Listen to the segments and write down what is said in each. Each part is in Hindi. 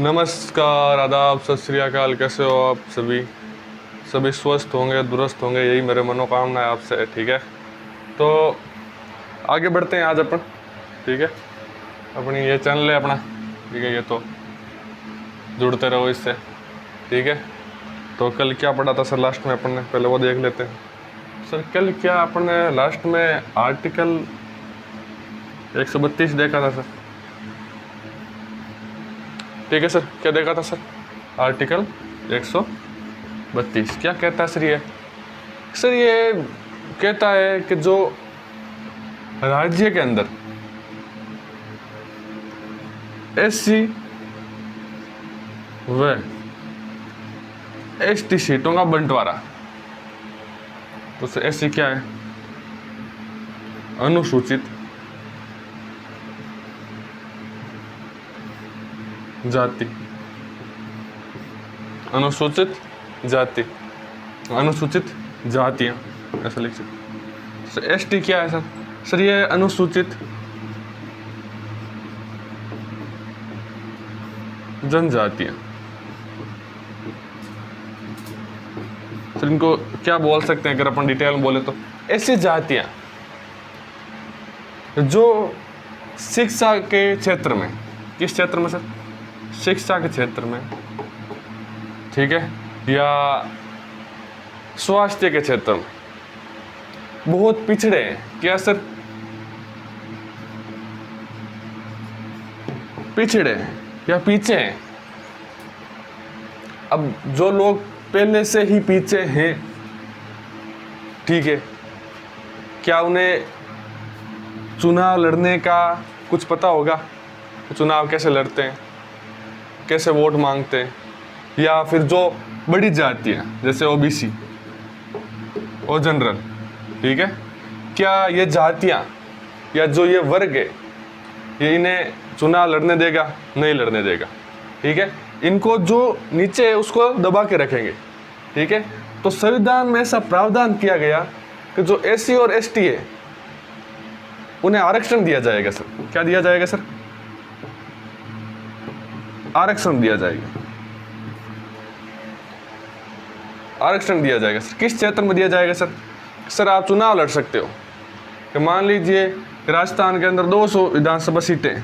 नमस्कार, आदाब, सत श्री अकाल। कैसे हो आप सभी स्वस्थ होंगे, दुरुस्त होंगे, यही मेरे मनोकामना है आपसे। ठीक है, तो आगे बढ़ते हैं आज अपन। ठीक है, अपनी ये चैनल है अपना। ठीक है, ये तो जुड़ते रहो इससे। ठीक है, तो कल क्या पढ़ा था सर लास्ट में अपन ने, पहले वो देख लेते हैं। सर कल क्या अपन ने लास्ट में आर्टिकल 132 देखा था सर। ठीक है सर, क्या देखा था सर? आर्टिकल 132 क्या कहता है सर? ये कहता है कि जो राज्य के अंदर एससी व एसटी सीटों का बंटवारा, तो सर एससी क्या है? अनुसूचित जाति, अनुसूचित जाति, अनुसूचित जातियां, ऐसा लिख सकते। सर एसटी क्या है सर? सर ये अनुसूचित जनजातियां। सर इनको क्या बोल सकते हैं अगर अपन डिटेल में बोले तो? ऐसी जातियां जो शिक्षा के क्षेत्र में, किस क्षेत्र में सर? शिक्षा के क्षेत्र में, ठीक है, या स्वास्थ्य के क्षेत्र में बहुत पिछड़े हैं। क्या सर? पिछड़े या पीछे हैं। अब जो लोग पहले से ही पीछे हैं, ठीक है, क्या उन्हें चुनाव लड़ने का कुछ पता होगा? चुनाव कैसे लड़ते हैं, कैसे वोट मांगते हैं? या फिर जो बड़ी जातियां जैसे ओबीसी और जनरल, ठीक है, क्या ये जातियां या जो ये वर्ग है, ये इन्हें चुनाव लड़ने देगा? नहीं लड़ने देगा। ठीक है, इनको जो नीचे है उसको दबा के रखेंगे। ठीक है, तो संविधान में ऐसा प्रावधान किया गया कि जो एससी और एसटी है उन्हें आरक्षण दिया जाएगा सर। क्या दिया जाएगा सर? आरक्षण दिया जाएगा। आरक्षण दिया जाएगा सर। किस क्षेत्र में दिया जाएगा सर? सर आप चुनाव लड़ सकते हो कि मान लीजिए राजस्थान के अंदर 200 विधानसभा सीटें,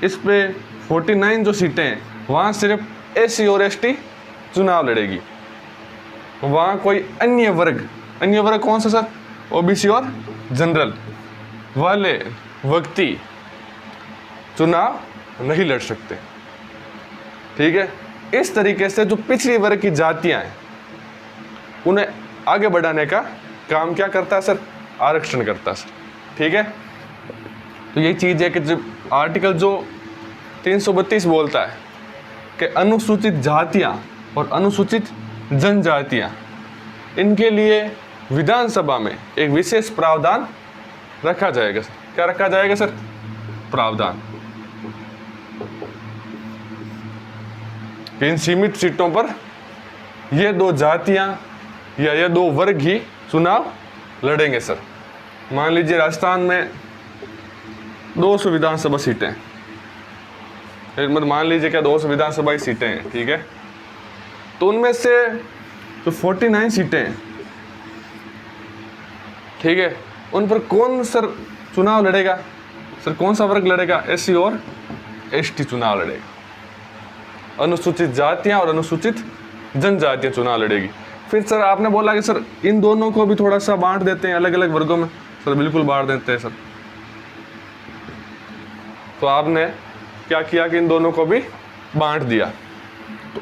इस पे 49 जो सीटें हैं वहाँ सिर्फ एससी और एसटी चुनाव लड़ेगी। वहाँ कोई अन्य वर्ग कौन सा सर? ओबीसी और जनरल वाले व्यक्ति चुनाव नहीं लड़ सकते। ठीक है, इस तरीके से जो पिछड़ी वर्ग की जातियां हैं उन्हें आगे बढ़ाने का काम क्या करता है सर? आरक्षण करता है सर। ठीक है, तो यही चीज है कि जब आर्टिकल जो 332 बोलता है कि अनुसूचित जातियां और अनुसूचित जनजातियां, इनके लिए विधानसभा में एक विशेष प्रावधान रखा जाएगा सर। क्या रखा जाएगा सर? प्रावधान। इन सीमित सीटों पर ये दो जातियां या ये दो वर्ग ही चुनाव लड़ेंगे सर। मान लीजिए राजस्थान में 200 विधानसभा सीटें, मतलब मान लीजिए क्या 200 विधानसभा की सीटें हैं, ठीक है, तो उनमें से जो 49 सीटें हैं, ठीक है, उन पर कौन सर चुनाव लड़ेगा? सर कौन सा वर्ग लड़ेगा? एससी और एसटी चुनाव लड़ेगा। अनुसूचित जातियां और अनुसूचित जनजातियां चुनाव लड़ेगी। फिर सर आपने बोला कि सर इन दोनों को भी थोड़ा सा बांट देते हैं अलग अलग वर्गों में। सर बिल्कुल बांट देते हैं सर। तो आपने क्या किया कि इन दोनों को भी बांट दिया। तो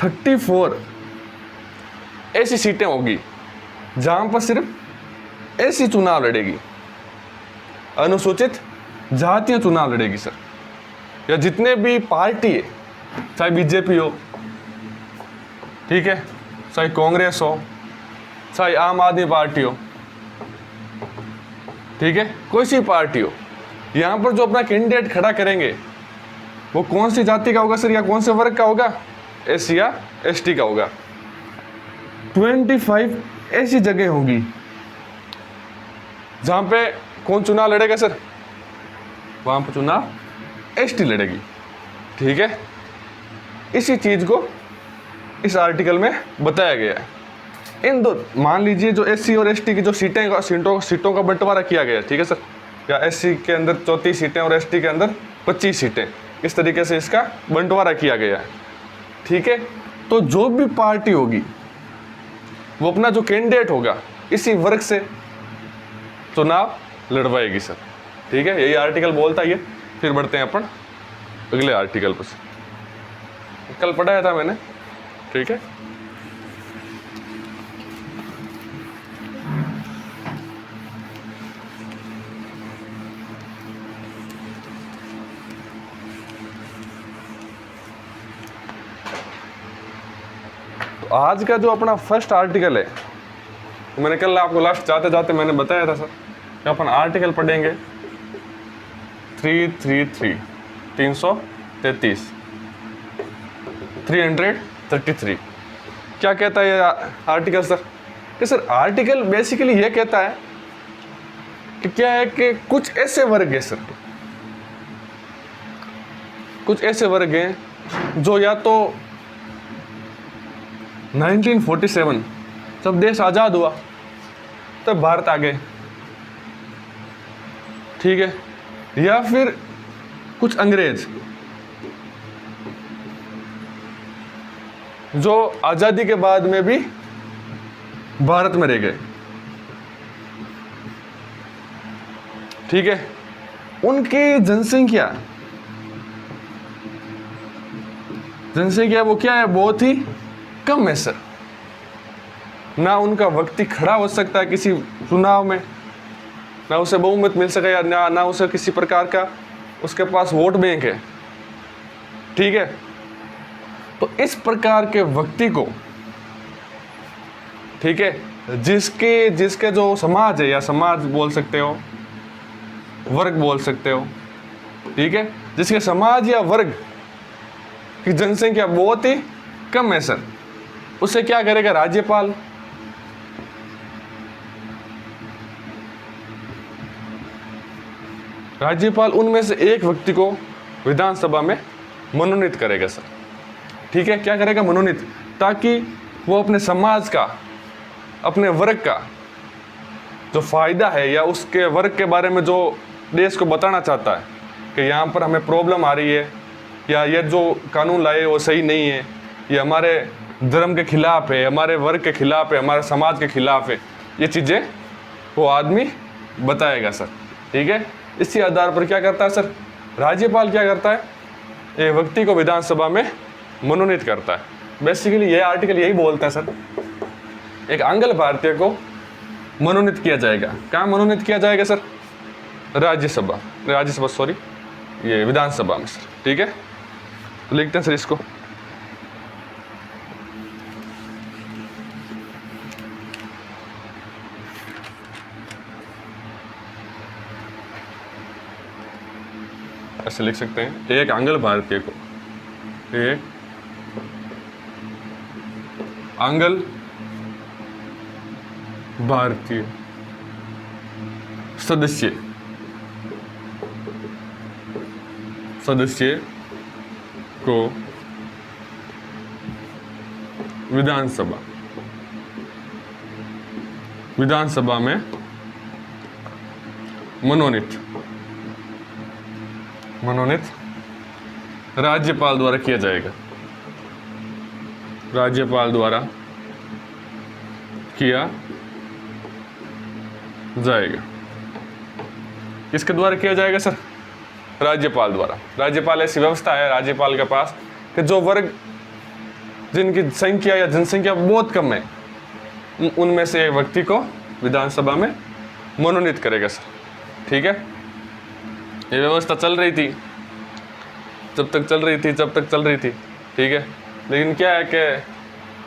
34 ऐसी सीटें होगी जहां पर सिर्फ ऐसी चुनाव लड़ेगी, अनुसूचित जातियां चुनाव लड़ेगी सर। या जितने भी पार्टी है, चाहे बीजेपी हो, ठीक है, चाहे कांग्रेस हो, चाहे आम आदमी पार्टी हो, ठीक है, कोई सी पार्टी हो, यहां पर जो अपना कैंडिडेट खड़ा करेंगे वो कौन सी जाति का होगा सर या कौन से वर्ग का होगा? एससी या एसटी का होगा। 25 ऐसी जगह होगी जहां पे कौन चुनाव लड़ेगा सर? वहां पर चुनाव एसटी लड़ेगी। ठीक है, इसी चीज को इस आर्टिकल में बताया गया है। इन दो, मान लीजिए जो एससी और एसटी की जो सीटों का बंटवारा किया गया, ठीक है सर, या एससी के अंदर 34 सीटें और एसटी के अंदर 25 सीटें, इस तरीके से इसका बंटवारा किया गया है, ठीक है। तो जो भी पार्टी होगी वो अपना जो कैंडिडेट होगा इसी वर्ग से चुनाव लड़वाएगी सर, ठीक है, यही आर्टिकल बोलता है। फिर बढ़ते हैं अपन अगले आर्टिकल पर, कल पढ़ाया था मैंने, ठीक है। तो आज का जो अपना फर्स्ट आर्टिकल है, तो मैंने कल आपको लास्ट जाते जाते मैंने बताया था सर कि अपन आर्टिकल पढ़ेंगे 333 क्या कहता है ये आर्टिकल सर? कि सर आर्टिकल बेसिकली ये कहता है कि क्या है कि कुछ ऐसे वर्ग है सर, कुछ ऐसे वर्ग हैं जो या तो 1947 जब देश आजाद हुआ तब भारत आ गए, ठीक है, या फिर कुछ अंग्रेज जो आजादी के बाद में भी भारत में रह गए, ठीक है। उनकी जनसंख्या वो क्या है, बहुत ही कम है सर। ना उनका व्यक्ति खड़ा हो सकता है किसी चुनाव में, ना उसे बहुमत मिल सके, या ना उसे किसी प्रकार का उसके पास वोट बैंक है, ठीक है। तो इस प्रकार के व्यक्ति को, ठीक है, जिसके जो समाज है, या समाज बोल सकते हो, वर्ग बोल सकते हो, ठीक है, जिसके समाज या वर्ग की जनसंख्या बहुत ही कम है सर, उसे क्या करेगा राज्यपाल? राज्यपाल उनमें से एक व्यक्ति को विधानसभा में मनोनीत करेगा सर, ठीक है। क्या करेगा? मनोनीत, ताकि वो अपने समाज का, अपने वर्ग का जो फायदा है, या उसके वर्ग के बारे में जो देश को बताना चाहता है कि यहाँ पर हमें प्रॉब्लम आ रही है, या ये जो कानून लाए वो सही नहीं है, ये हमारे धर्म के खिलाफ है, हमारे वर्ग के खिलाफ है, हमारे समाज के खिलाफ है, ये चीज़ें वो आदमी बताएगा सर, ठीक है। इसी आधार पर क्या करता है सर राज्यपाल? क्या करता है? एक व्यक्ति को विधानसभा में मनोनीत करता है। बेसिकली ये आर्टिकल यही बोलता है सर, एक आंग्ल भारतीय को मनोनीत किया जाएगा। कहाँ मनोनीत किया जाएगा सर? राज्यसभा सॉरी, ये विधानसभा में सर, ठीक है। तो लिखते हैं सर इसको, ऐसे लिख सकते हैं, एक आंग्ल भारतीय को, एक आंग्ल भारतीय सदस्य को विधानसभा में मनोनीत राज्यपाल द्वारा किया जाएगा। राज्यपाल द्वारा किया जाएगा। किसके द्वारा किया जाएगा सर? राज्यपाल द्वारा। राज्यपाल ऐसी व्यवस्था है राज्यपाल के पास कि जो वर्ग जिनकी संख्या या जनसंख्या बहुत कम है, उनमें से एक व्यक्ति को विधानसभा में मनोनीत करेगा सर, ठीक है। ये व्यवस्था चल रही थी, जब तक चल रही थी, ठीक है। लेकिन क्या है कि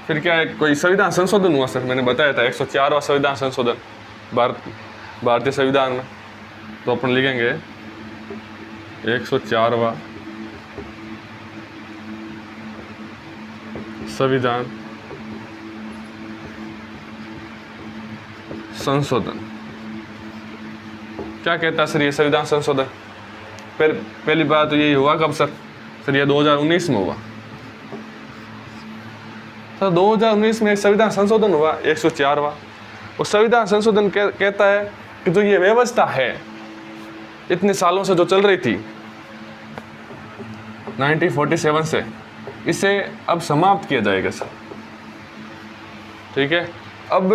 फिर क्या है, कोई संविधान संशोधन हुआ सर, मैंने बताया था 104वां संविधान संशोधन भारतीय संविधान में। तो अपन लिखेंगे 104वां संविधान संशोधन। क्या कहता है सर ये संविधान संशोधन? पहली बात तो यही हुआ कब सर? सर ये 2019 में हुआ। सर 2019 में संविधान संशोधन हुआ 104वां। और संविधान संशोधन कहता है कि जो ये व्यवस्था है इतने सालों से जो चल रही थी 1947 से, इसे अब समाप्त किया जाएगा सर। ठीक है, अब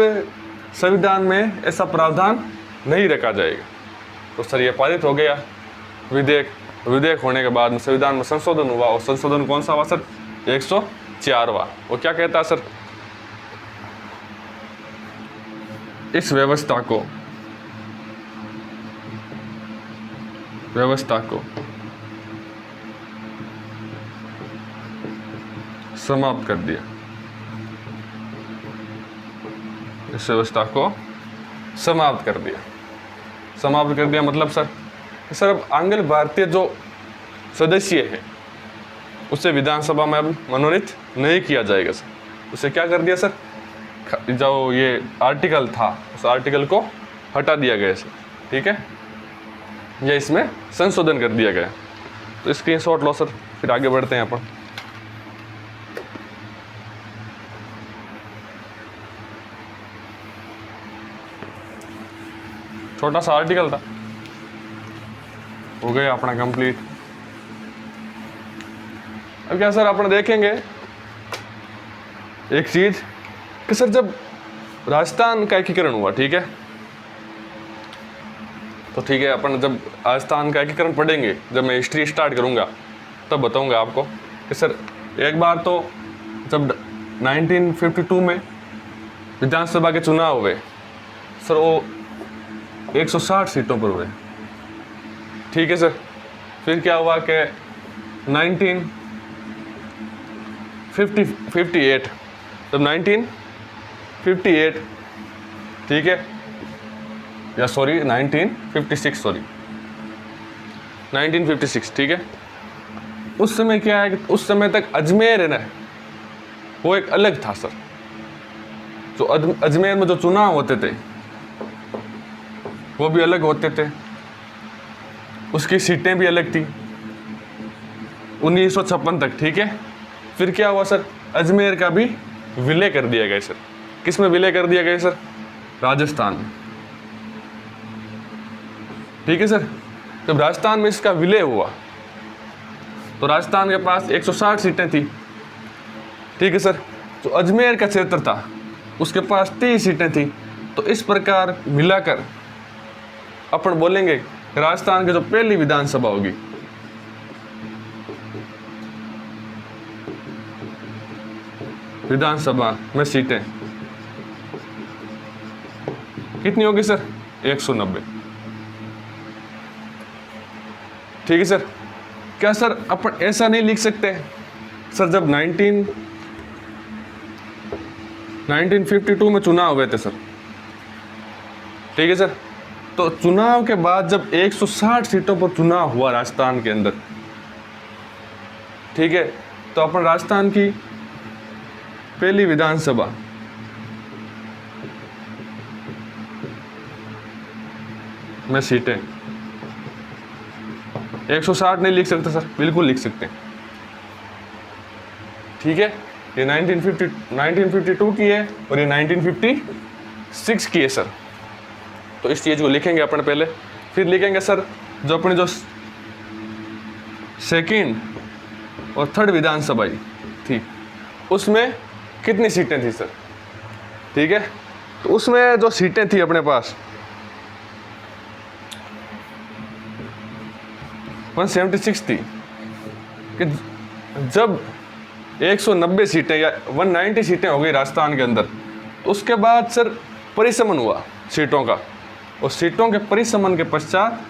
संविधान में ऐसा प्रावधान नहीं रखा जाएगा। तो सर ये पारित हो गया विधेयक होने के बाद में संविधान में संशोधन हुआ। और संशोधन कौन सा हुआ सर? 104वां। वो क्या कहता है सर? इस व्यवस्था को समाप्त कर दिया। इस व्यवस्था को समाप्त कर दिया मतलब सर अब आंग्ल भारतीय जो सदस्य है उसे विधानसभा में अब मनोनीत नहीं किया जाएगा सर। उसे क्या कर दिया सर? जो ये आर्टिकल था उस आर्टिकल को हटा दिया गया सर। ठीक है, ये इसमें संशोधन कर दिया गया। तो स्क्रीनशॉट लो सर, फिर आगे बढ़ते हैं अपन। छोटा सा आर्टिकल था, हो गया अपना कंप्लीट। अब क्या सर अपन देखेंगे एक चीज कि सर जब राजस्थान का एकीकरण हुआ, ठीक है, तो ठीक है अपन जब राजस्थान का एकीकरण पढ़ेंगे, जब मैं हिस्ट्री स्टार्ट करूंगा तब बताऊंगा आपको कि सर एक बार तो जब 1952 में विधानसभा के चुनाव हुए सर, वो 160 सीटों पर हुए। ठीक है सर, फिर क्या हुआ कि 1958 जब 1958 ठीक है, या सॉरी 1956 ठीक है। उस समय क्या है कि उस समय तक अजमेर है ना, वो एक अलग था सर। जो अजमेर में जो चुनाव होते थे वो भी अलग होते थे, उसकी सीटें भी अलग थी 1956 तक। ठीक है, फिर क्या हुआ सर? अजमेर का भी विलय कर दिया गया सर। किस में विलय कर दिया गया सर? राजस्थान में। ठीक है सर, जब राजस्थान में इसका विलय हुआ तो राजस्थान के पास 160 सीटें थी। ठीक है सर, जो अजमेर का क्षेत्र था उसके पास 30 सीटें थी। तो इस प्रकार मिलाकर अपन बोलेंगे राजस्थान की जो पहली विधानसभा होगी विधानसभा में सीटें कितनी होगी सर? 190। ठीक है सर, क्या सर अपन ऐसा नहीं लिख सकते सर जब 1952 में चुनाव हुए थे सर, ठीक है सर, तो चुनाव के बाद जब 160 सीटों पर चुनाव हुआ राजस्थान के अंदर, ठीक है, तो अपन राजस्थान की पहली विधानसभा में सीटें 160 नहीं लिख सकते सर, बिल्कुल लिख सकते हैं। ठीक है, ये 1952 की है और ये 1956 की है सर। तो इस चीज़ को लिखेंगे अपन पहले, फिर लिखेंगे सर जो अपनी जो सेकेंड और थर्ड विधानसभा थी उसमें कितनी सीटें थी सर। ठीक है, तो उसमें जो सीटें थी अपने पास 176 थी कि जब 190 सीटें या 190 सीटें हो गई राजस्थान के अंदर, तो उसके बाद सर परिसमन हुआ सीटों का, और सीटों के परिसमन के पश्चात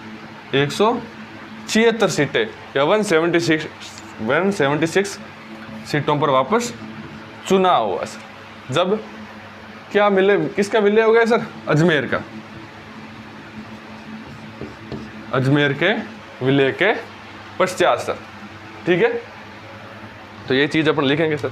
176 सीटें या 176 सीटों पर वापस चुनाव हुआ सर। जब क्या मिले, किसका विलय हो गया सर? अजमेर का। अजमेर के विलय के पश्चात सर। ठीक है, तो ये चीज अपन लिखेंगे सर।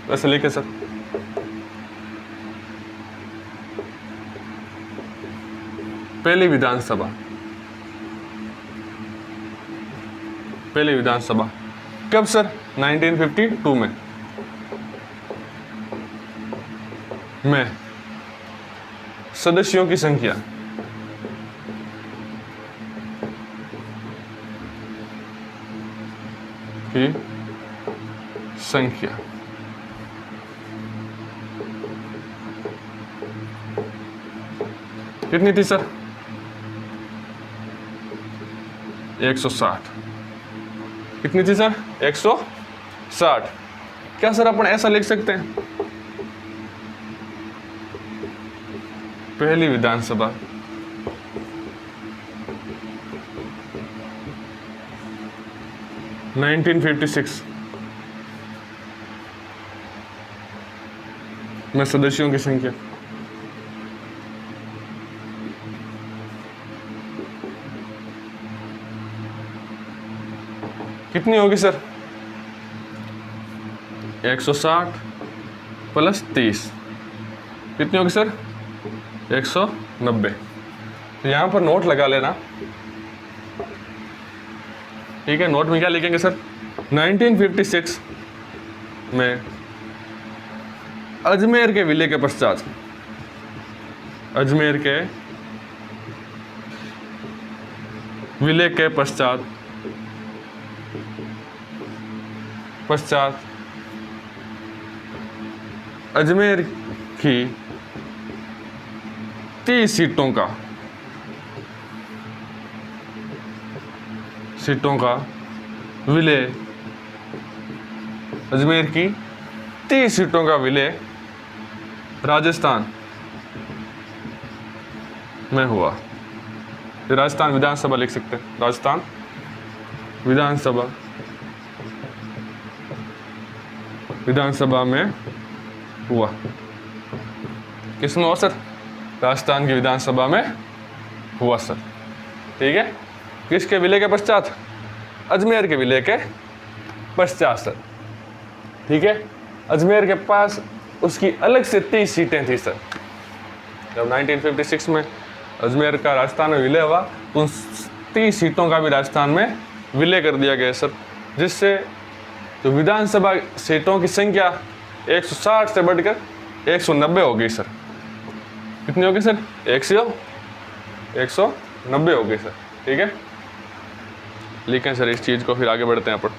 वैसे लिखे सर। पहली विधानसभा कब सर? 1952 में सदस्यों की संख्या कितनी थी सर? 160। कितनी थी सर? 160। क्या सर अपन ऐसा लिख सकते हैं? पहली विधानसभा (1956) में सदस्यों की संख्या कितनी होगी सर? 160 प्लस 30 कितनी होगी सर? 190। तो यहाँ पर नोट लगा लेना, ठीक है। नोट में क्या लिखेंगे सर? 1956 में अजमेर के विलय के पश्चात, अजमेर के विलय के पश्चात अजमेर की 30 सीटों का विलय, अजमेर की 30 सीटों का विलय राजस्थान में हुआ। राजस्थान विधानसभा लिख सकते हैं, राजस्थान विधानसभा में हुआ। किसमें हुआ सर? राजस्थान की विधानसभा में हुआ सर, ठीक है। किसके विलय के पश्चात? अजमेर के विलय के पश्चात सर, ठीक है। अजमेर के पास उसकी अलग से 30 सीटें थी सर। जब 1956 में अजमेर का राजस्थान में विलय हुआ तो उन 30 सीटों का भी राजस्थान में विलय कर दिया गया सर, जिससे तो विधानसभा सीटों की संख्या 160 से बढ़कर 190 हो गई सर। कितनी हो गई सर? 190 हो गई सर, ठीक है। लिखें सर इस चीज़ को, फिर आगे बढ़ते हैं अपन।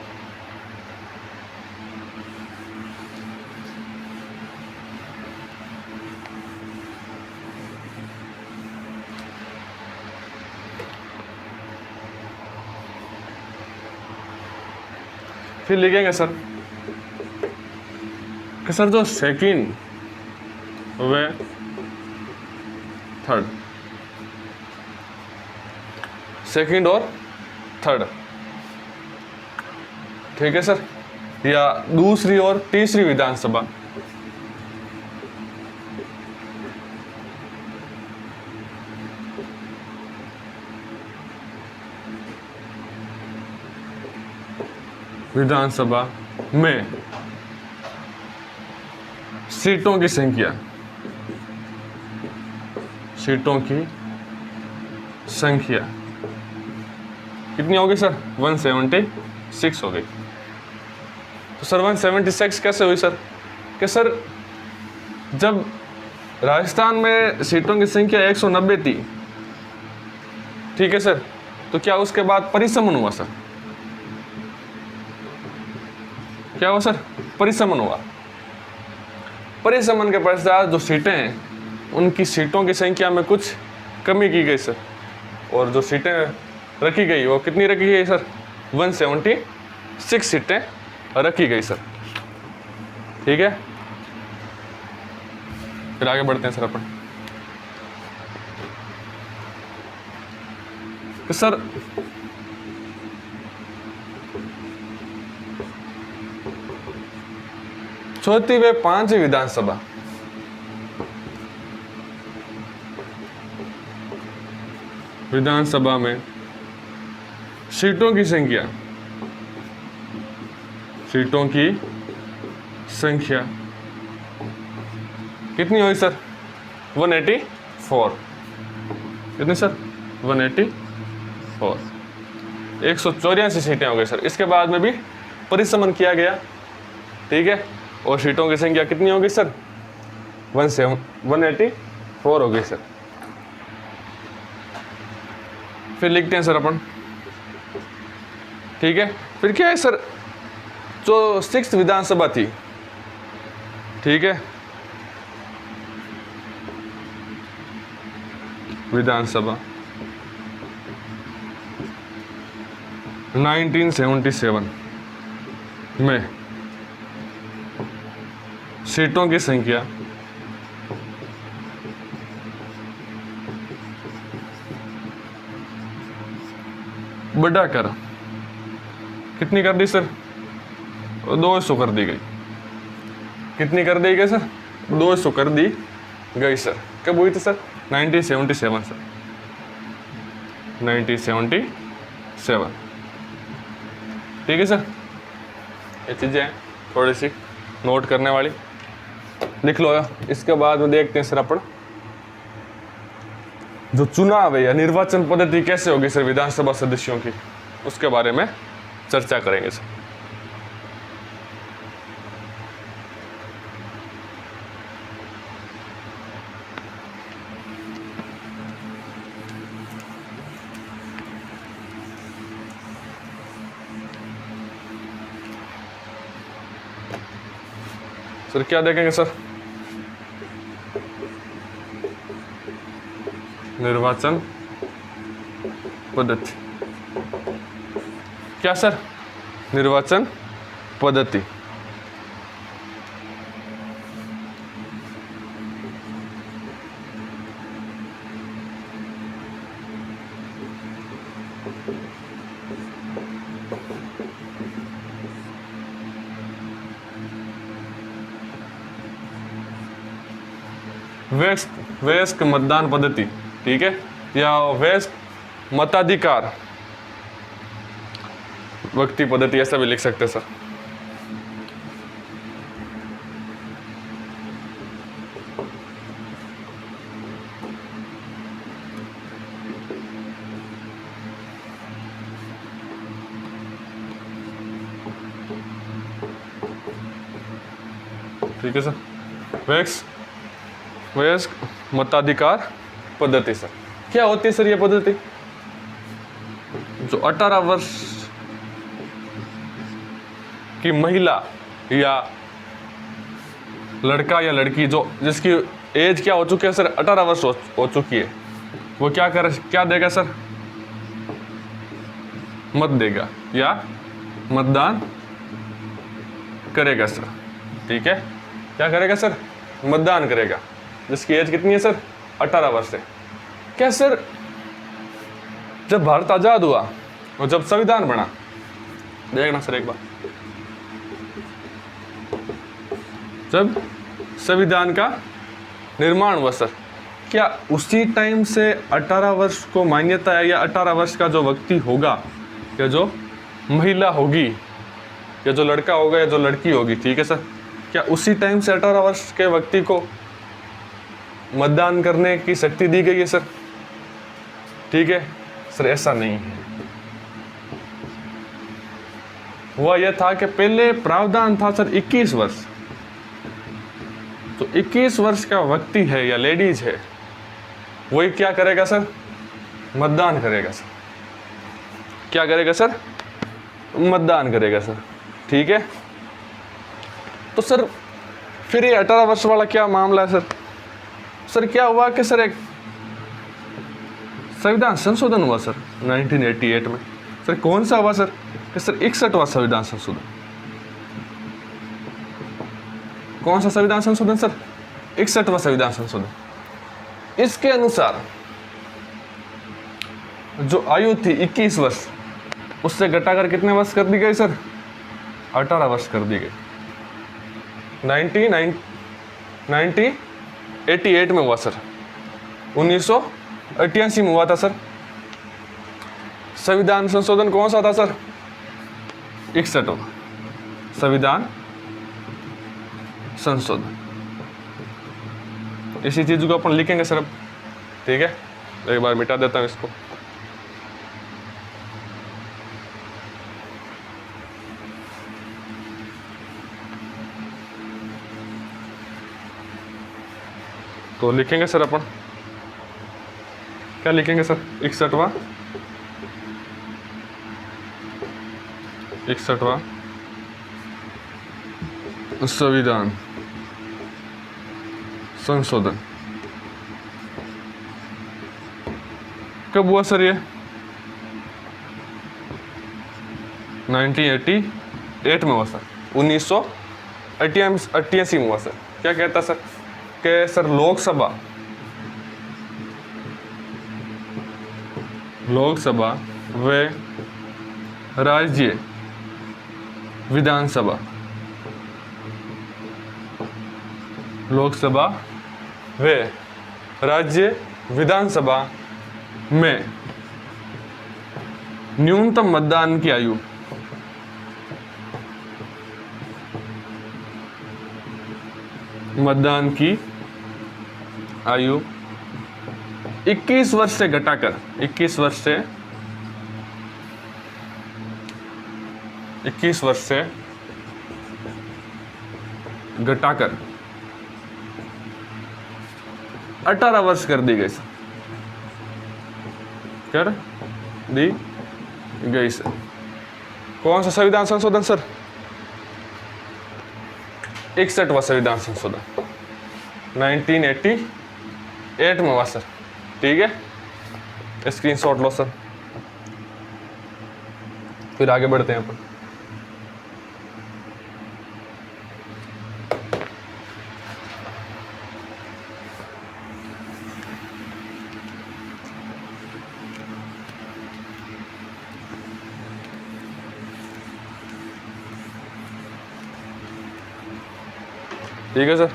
फिर लिखेंगे सर कि सर जो सेकंड व थर्ड, सेकंड और थर्ड, ठीक है सर, या दूसरी और तीसरी विधानसभा में सीटों की संख्या कितनी हो गई सर? 176 हो गई। तो सर 176 कैसे हुई सर? कि सर जब राजस्थान में सीटों की संख्या 190 थी, ठीक है सर, तो क्या उसके बाद परिसमन हुआ सर? क्या हुआ सर? परिसमन हुआ। परिसमन के पश्चात जो सीटें हैं उनकी सीटों की संख्या में कुछ कमी की गई सर, और जो सीटें रखी गई वो कितनी रखी गई सर? 176 सीटें रखी गई सर, ठीक है। फिर आगे बढ़ते हैं सर अपन। तो सर चौथी व पांचवी विधानसभा में सीटों की संख्या कितनी हुई सर? 184। कितनी सर? 184। 184 सीटें हो गई सर। इसके बाद में भी परिसमन किया गया, ठीक है, और सीटों की संख्या कितनी होगी सर? 184 हो गई सर। फिर लिखते हैं सर अपन, ठीक है। फिर क्या है सर, जो 6th विधानसभा थी, ठीक है, विधानसभा 1977 में सीटों की संख्या बढ़ाकर कितनी कर दी सर? 200 कर दी गई। कितनी कर दी गई सर? 200 कर दी गई सर। कब हुई थी सर? 1977 सर, 1977, ठीक है सर। ये चीज़ें हैं थोड़ी सी नोट करने वाली, लिख लो। इसके बाद में देखते हैं सर अपन जो चुनाव है या निर्वाचन पद्धति कैसे होगी सर विधानसभा सदस्यों की, उसके बारे में चर्चा करेंगे सर। सर क्या देखेंगे सर? निर्वाचन पद्धति। क्या सर? निर्वाचन पद्धति। वयस्क मतदान पद्धति, ठीक है, या वयस्क मताधिकार व्यक्ति पद्धति, ऐसा भी लिख सकते हैं सर। ठीक है सर। वयस्क मताधिकार पद्धति सर क्या होती है सर? ये पद्धति जो 18 वर्ष की महिला या लड़का या लड़की जो जिसकी एज क्या हो चुकी है सर? 18 वर्ष हो चुकी है, वो क्या देगा सर? मत देगा या मतदान करेगा सर, ठीक है। क्या करेगा सर? मतदान करेगा। जिसकी एज कितनी है सर? 18 वर्ष है। क्या सर जब भारत आजाद हुआ और जब संविधान बना, देखना सर एक बार, जब संविधान का निर्माण हुआ सर, क्या उसी टाइम से 18 वर्ष को मान्यता है? या 18 वर्ष का जो व्यक्ति होगा या जो महिला होगी या जो लड़का होगा या जो लड़की होगी, ठीक है सर, क्या उसी टाइम से 18 वर्ष के व्यक्ति को मतदान करने की शक्ति दी गई है सर? ठीक है सर, ऐसा नहीं है। हुआ यह था कि पहले प्रावधान था सर 21 वर्ष, तो 21 वर्ष का व्यक्ति है या लेडीज है, वही क्या करेगा सर? मतदान करेगा सर। क्या करेगा सर? मतदान करेगा सर, ठीक है। तो सर फिर ये 18 वर्ष वाला क्या मामला है सर? सर क्या हुआ कि सर एक संविधान संशोधन हुआ सर 1988 में। सर कौन सा हुआ सर? कि सर 61वां संविधान संशोधन। कौन सा संविधान संशोधन सर? 61वां संविधान संशोधन। इसके अनुसार जो आयु थी 21 वर्ष, उससे घटाकर कितने वर्ष कर दी गई सर? 18 वर्ष कर दी गई। 1988 में हुआ सर, 1988 में हुआ था सर। संविधान संशोधन कौन सा था सर? 61वां संविधान संशोधन। इसी चीज को अपन लिखेंगे सर अब, ठीक है। एक बार मिटा देता हूं इसको। तो लिखेंगे सर अपन, क्या लिखेंगे सर? 61वां संविधान संशोधन कब हुआ सर? ये 1988 में हुआ सर, 1988 में हुआ सर। क्या कहता सर कि सर लोकसभा व राज्य विधानसभा, लोकसभा व राज्य विधानसभा में न्यूनतम मतदान की आयु मतदान की आयु 21 वर्ष से घटाकर 21 वर्ष से घटाकर 18 वर्ष कर दी गई सर, कर दी गई सर। कौन सा संविधान संशोधन सर? 61वां संविधान संशोधन 1988 में हुआ सर, ठीक है। स्क्रीनशॉट लो सर, फिर आगे बढ़ते हैं अपन। ठीक है सर।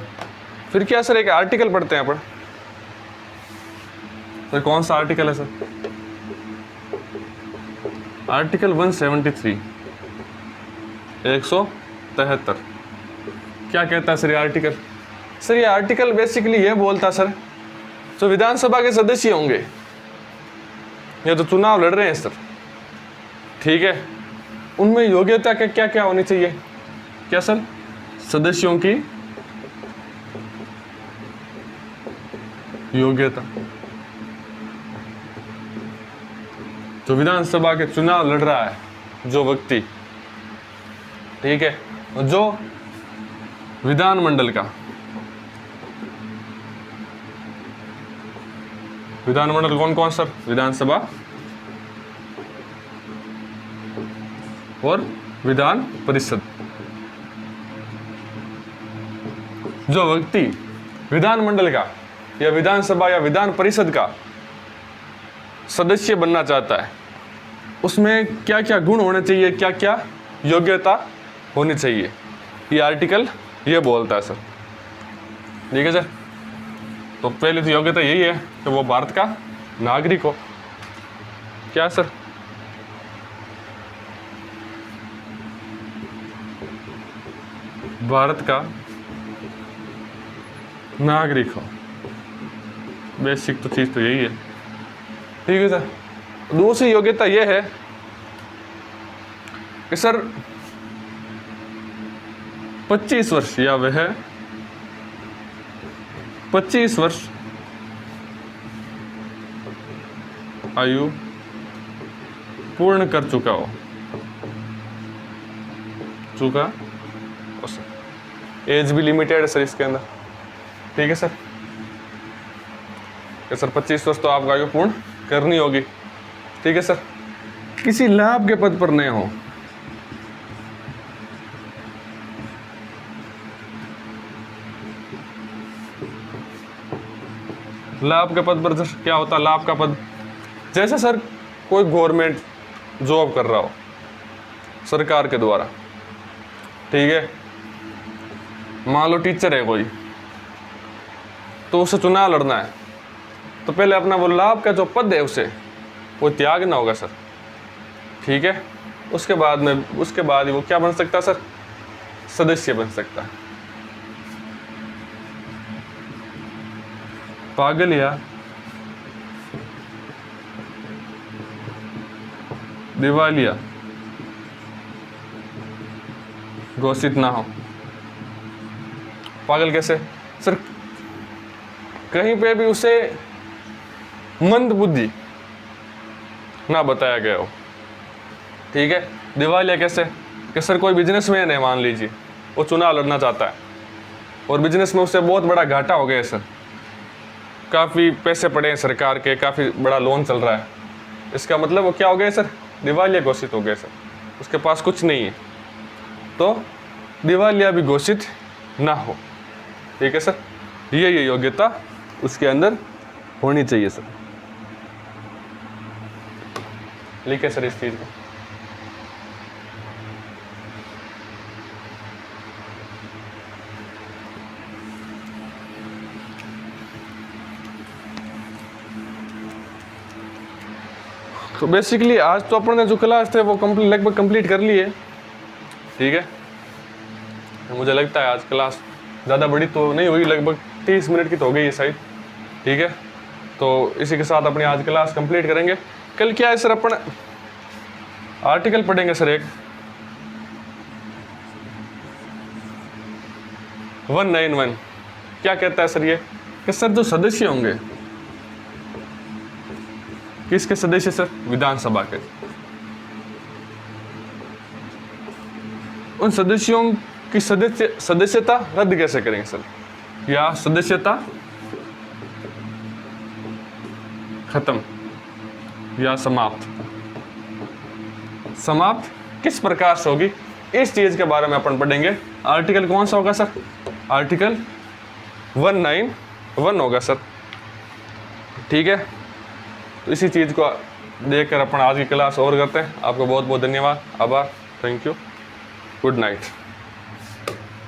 फिर क्या सर, एक आर्टिकल पढ़ते हैं अपन। सर कौन सा आर्टिकल है सर? आर्टिकल 173 173। क्या कहता है सर ये आर्टिकल? सर ये आर्टिकल बेसिकली ये बोलता सर, जो विधानसभा के सदस्य होंगे, ये तो चुनाव लड़ रहे हैं सर, ठीक है, उनमें योग्यता क्या क्या क्या होनी चाहिए? क्या सर? सदस्यों की योग्यता, जो विधानसभा के चुनाव लड़ रहा है जो व्यक्ति, ठीक है, जो विधानमंडल कौन कौन सर? विधानसभा और विधान परिषद। जो व्यक्ति विधानमंडल का या विधानसभा या विधान परिषद का सदस्य बनना चाहता है, उसमें क्या क्या गुण होने चाहिए, क्या क्या योग्यता होनी चाहिए, ये आर्टिकल ये बोलता है सर, ठीक है सर। तो पहले तो योग्यता यही है कि वो भारत का नागरिक हो। क्या सर? भारत का नागरिक हो, बेसिक तो चीज तो यही है, ठीक है सर। दूसरी योग्यता यह है कि सर 25 वर्ष या वह 25 वर्ष आयु पूर्ण कर चुका हो सर। एज भी लिमिटेड है सर इसके अंदर, ठीक है सर। कि सर 25 वर्ष तो आपका आयु पूर्ण करनी होगी, ठीक है सर। किसी लाभ के पद पर नहीं हो, लाभ के पद पर क्या होता है? लाभ का पद जैसे सर कोई गवर्नमेंट जॉब कर रहा हो सरकार के द्वारा, ठीक है, मान लो टीचर है कोई, तो उसे चुनाव लड़ना है, तो पहले अपना वो लाभ का जो पद है उसे वो त्यागना होगा सर, ठीक है। उसके बाद ही वो क्या बन सकता है सर? सदस्य बन सकता है, पागल या दिवालिया घोषित ना हो। पागल कैसे सर? कहीं पे भी उसे मंद बुद्धि ना बताया गया हो। ठीक है। दिवालिया कैसे कि सर कोई बिजनेसमैन है, मान लीजिए वो चुनाव लड़ना चाहता है और बिजनेस में उससे बहुत बड़ा घाटा हो गया है सर, काफ़ी पैसे पड़े हैं सरकार के, काफ़ी बड़ा लोन चल रहा है। इसका मतलब वो क्या हो गया सर? दिवालिया घोषित हो गया सर, उसके पास कुछ नहीं है, तो दिवालिया भी घोषित ना हो। ठीक है सर, ये योग्यता उसके अंदर होनी चाहिए सर। लिखे सर इस चीज़ को। तो बेसिकली आज तो अपन ने जो क्लास थे वो लगभग कंप्लीट कर ली है। ठीक है, मुझे लगता है आज क्लास ज़्यादा बड़ी तो नहीं हुई, लगभग 30 मिनट की तो हो गई है शायद। ठीक है, तो इसी के साथ अपनी आज क्लास कंप्लीट करेंगे। कल क्या है सर, अपन आर्टिकल पढ़ेंगे सर एक 191। क्या कहता है सर ये कि सर जो सदस्य होंगे, किसके सदस्य सर? विधानसभा के। उन सदस्यों की सदस्यता रद्द कैसे करेंगे सर, या सदस्यता खत्म या समाप्त किस प्रकार से होगी, इस चीज के बारे में अपन पढ़ेंगे। आर्टिकल कौन सा होगा सर? आर्टिकल 191 होगा सर। ठीक है, तो इसी चीज को देखकर अपन आज की क्लास और करते हैं। आपको बहुत बहुत धन्यवाद, आभार, थैंक यू, गुड नाइट।